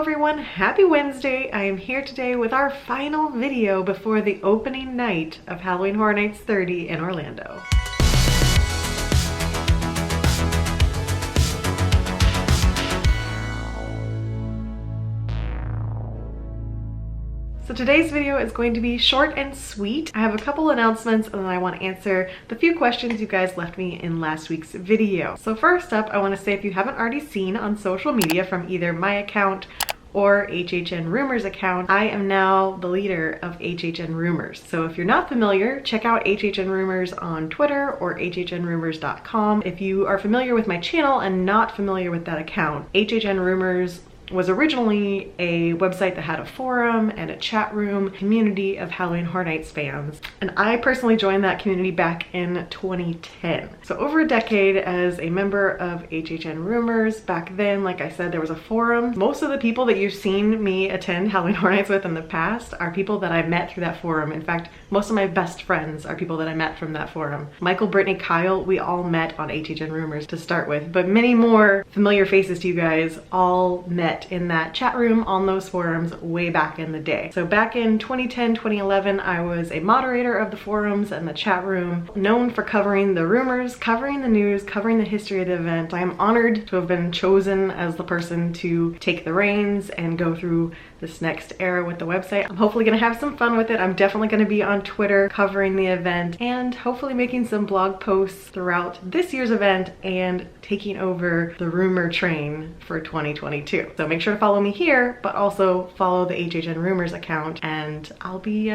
everyone, happy Wednesday. I am here today with our final video before the opening night of Halloween Horror Nights 30 in Orlando. So today's video is going to be short and sweet. I have a couple announcements and then I want to answer the few questions you guys left me in last week's video. So first up, I want to say if you haven't already seen on social media from either my account or HHNRumors account, I am now the leader of HHNRumors. So if you're not familiar, check out HHNRumors on Twitter or HHNRumors.com. If you are familiar with my channel and not familiar with that account, HHNRumors was originally a website that had a forum and a chat room community of Halloween Horror Nights fans. And I personally joined that community back in 2010. So over a decade as a member of HHNRumors. Back then, like I said, there was a forum. Most of the people that you've seen me attend Halloween Horror Nights with in the past are people that I met through that forum. In fact, most of my best friends are people that I met from that forum. Michael, Brittany, Kyle, we all met on HHNRumors to start with, but many more familiar faces to you guys all met in that chat room on those forums way back in the day. So back in 2010, 2011, I was a moderator of the forums and the chat room, known for covering the rumors, covering the news, covering the history of the event. I am honored to have been chosen as the person to take the reins and go through this next era with the website. I'm hopefully gonna have some fun with it. I'm definitely gonna be on Twitter covering the event and hopefully making some blog posts throughout this year's event and taking over the rumor train for 2022. So make sure to follow me here, but also follow the HHNRumors account, and I'll be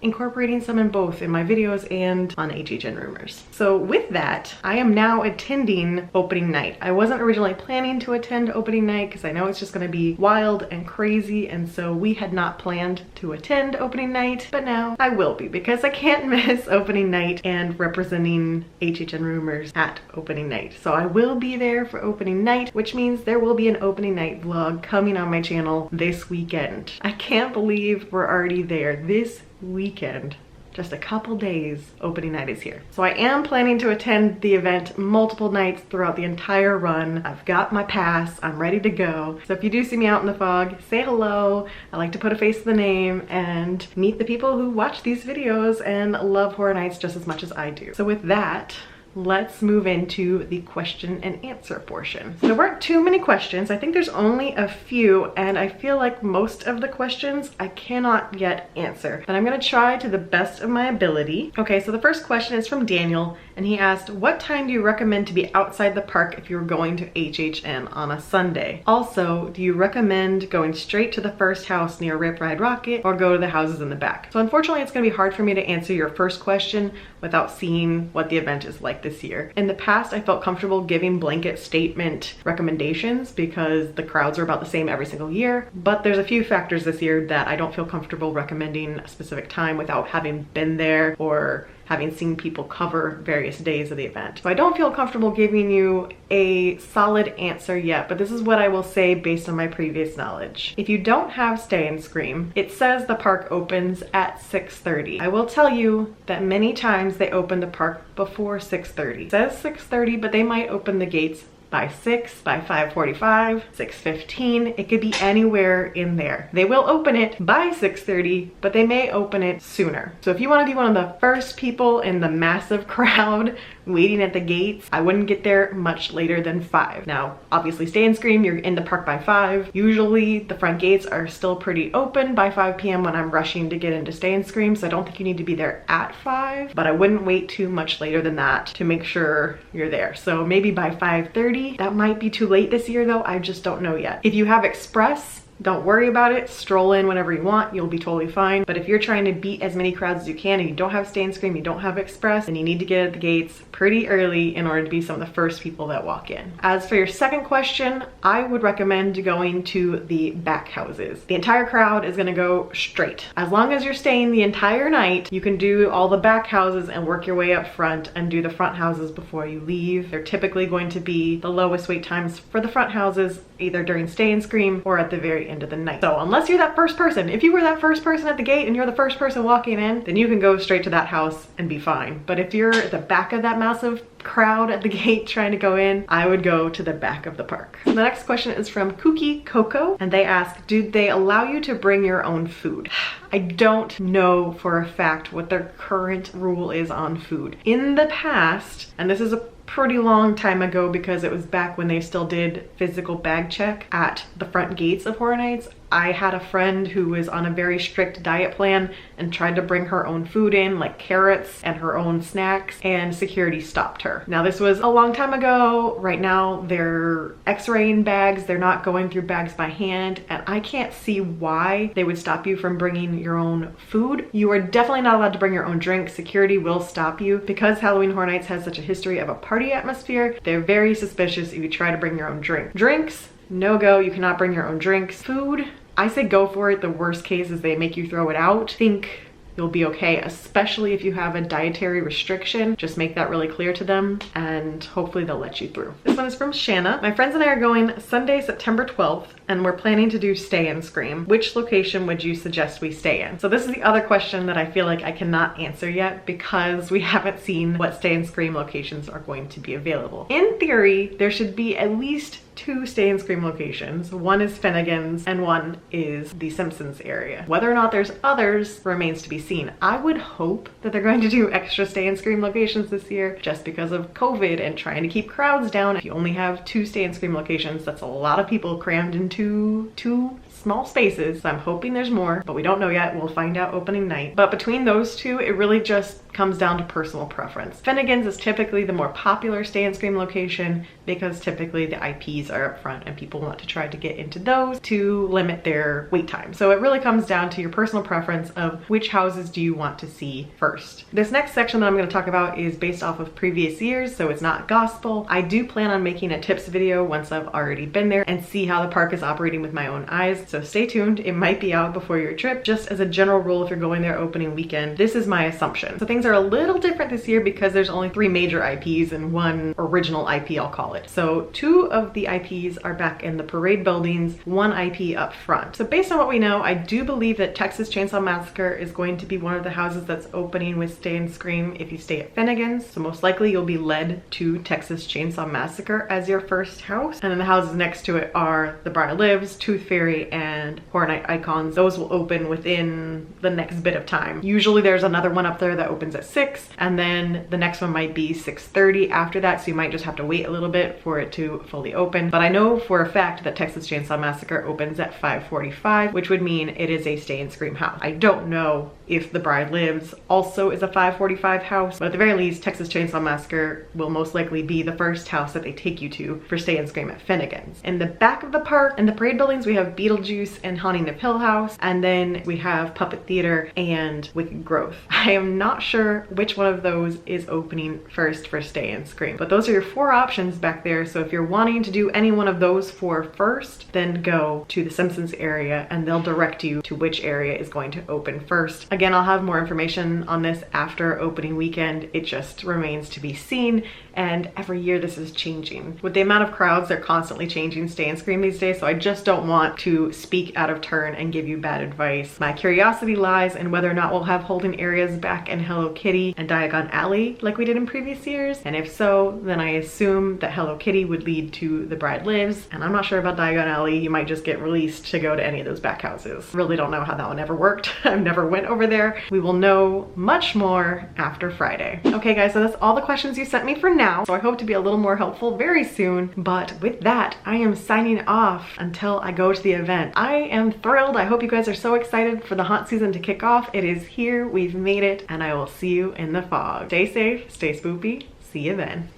incorporating some in both in my videos and on HHNRumors. So with that, I am now attending opening night. I wasn't originally planning to attend opening night because I know it's just gonna be wild and crazy, and so we had not planned to attend opening night, but now I will be because I can't miss opening night and representing HHNRumors at opening night. So I will be there for opening night, which means there will be an opening night vlog coming on my channel this weekend. I can't believe we're already there this weekend. Just a couple days, opening night is here. So I am planning to attend the event multiple nights throughout the entire run. I've got my pass, I'm ready to go. So if you do see me out in the fog, say hello. I like to put a face to the name and meet the people who watch these videos and love Horror Nights just as much as I do. So with that, let's move into the question and answer portion. So there weren't too many questions. I think there's only a few, and I feel like most of the questions I cannot yet answer, but I'm gonna try to the best of my ability. Okay, so the first question is from Daniel, and he asked, what time do you recommend to be outside the park if you're going to HHN on a Sunday? Also, do you recommend going straight to the first house near Rip Ride Rocket or go to the houses in the back? So unfortunately, it's gonna be hard for me to answer your first question without seeing what the event is like this year. In the past, I felt comfortable giving blanket statement recommendations because the crowds are about the same every single year, but there's a few factors this year that I don't feel comfortable recommending a specific time without having been there or having seen people cover various days of the event. So I don't feel comfortable giving you a solid answer yet, but this is what I will say based on my previous knowledge. If you don't have Stay and Scream, it says the park opens at 6:30. I will tell you that many times they open the park before 6:30. It says 6:30, but they might open the gates by 6, by 5:45, 6:15. It could be anywhere in there. They will open it by 6:30, but they may open it sooner. So if you want to be one of the first people in the massive crowd waiting at the gates, I wouldn't get there much later than 5. Now, obviously Stay and Scream, you're in the park by 5. Usually the front gates are still pretty open by 5 p.m. when I'm rushing to get into Stay and Scream, so I don't think you need to be there at 5, but I wouldn't wait too much later than that to make sure you're there. So maybe by 5:30. That might be too late this year though, I just don't know yet. If you have Express, don't worry about it. Stroll in whenever you want. You'll be totally fine. But if you're trying to beat as many crowds as you can and you don't have Stay and Scream, you don't have Express, then you need to get at the gates pretty early in order to be some of the first people that walk in. As for your second question, I would recommend going to the back houses. The entire crowd is gonna go straight. As long as you're staying the entire night, you can do all the back houses and work your way up front and do the front houses before you leave. They're typically going to be the lowest wait times for the front houses, either during Stay and Scream or at the very straight into the night. So unless you're that first person, if you were that first person at the gate and you're the first person walking in, then you can go straight to that house and be fine. But if you're at the back of that massive crowd at the gate trying to go in, I would go to the back of the park. So the next question is from Kooky Coco, and they ask, do they allow you to bring your own food? I don't know for a fact what their current rule is on food. In the past, and this is a pretty long time ago because it was back when they still did physical bag check at the front gates of Horror Nights, I had a friend who was on a very strict diet plan and tried to bring her own food in, like carrots and her own snacks, and security stopped her. Now this was a long time ago. Right now they're x-raying bags, they're not going through bags by hand, and I can't see why they would stop you from bringing your own food. You are definitely not allowed to bring your own drink. Security will stop you. Because Halloween Horror Nights has such a history of a party atmosphere, they're very suspicious if you try to bring your own drink. Drinks, no go, you cannot bring your own drinks. Food, I say go for it. The worst case is they make you throw it out. Think you'll be okay, especially if you have a dietary restriction. Just make that really clear to them and hopefully they'll let you through. This one is from Shanna. My friends and I are going Sunday, September 12th, and we're planning to do Stay and Scream. Which location would you suggest we stay in? So this is the other question that I feel like I cannot answer yet because we haven't seen what Stay and Scream locations are going to be available. In theory, there should be at least 2 Stay and Scream locations. One is Finnegan's and one is the Simpsons area. Whether or not there's others remains to be seen. I would hope that they're going to do extra Stay and Scream locations this year just because of COVID and trying to keep crowds down. If you only have 2 Stay and Scream locations, that's a lot of people crammed into 2 small spaces. So I'm hoping there's more, but we don't know yet. We'll find out opening night. But between those 2, it really just comes down to personal preference. Finnegan's is typically the more popular Stay and Scream location because typically the IPs are up front and people want to try to get into those to limit their wait time. So it really comes down to your personal preference of which houses do you want to see first. This next section that I'm going to talk about is based off of previous years, so it's not gospel. I do plan on making a tips video once I've already been there and see how the park is operating with my own eyes. So stay tuned. It might be out before your trip. Just as a general rule, if you're going there opening weekend, this is my assumption. So things are a little different this year because there's only 3 major IPs and 1 original IP, I'll call it. So 2 of the IPs are back in the parade buildings, 1 IP up front. So based on what we know, I do believe that Texas Chainsaw Massacre is going to be one of the houses that's opening with Stay and Scream if you stay at Finnegan's. So most likely you'll be led to Texas Chainsaw Massacre as your first house. And then the houses next to it are The Briar Lives, Tooth Fairy, and Horror Night Icons. Those will open within the next bit of time. Usually there's another one up there that opens at 6, and then the next one might be 6:30 after that, so you might just have to wait a little bit for it to fully open. But I know for a fact that Texas Chainsaw Massacre opens at 5:45, which would mean it is a Stay and Scream house. I don't know if The Bride Lives also is a 5:45 house, but at the very least, Texas Chainsaw Massacre will most likely be the first house that they take you to for Stay and Scream at Finnegan's. In the back of the park, in the parade buildings, we have Beetlejuice and Haunting of Hill House, and then we have Puppet Theater and Wicked Growth. I am not sure which one of those is opening first for Stay and Scream, but those are your 4 options back there. So if you're wanting to do any one of those 4 first, then go to the Simpsons area and they'll direct you to which area is going to open first. Again, I'll have more information on this after opening weekend. It just remains to be seen, and every year this is changing. With the amount of crowds, they're constantly changing Stay and Scream these days, so I just don't want to speak out of turn and give you bad advice. My curiosity lies in whether or not we'll have holding areas back in Hello Kitty and Diagon Alley like we did in previous years, and if so, then I assume that Hello Kitty would lead to The Bride Lives, and I'm not sure about Diagon Alley. You might just get released to go to any of those back houses. Really don't know how that one ever worked. I've never went over there. We will know much more after Friday. Okay guys, so that's all the questions you sent me for now. So I hope to be a little more helpful very soon. But with that, I am signing off until I go to the event. I am thrilled. I hope you guys are so excited for the haunt season to kick off. It is here. We've made it, and I will see you in the fog. Stay safe, stay spoopy. See you then.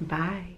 Bye.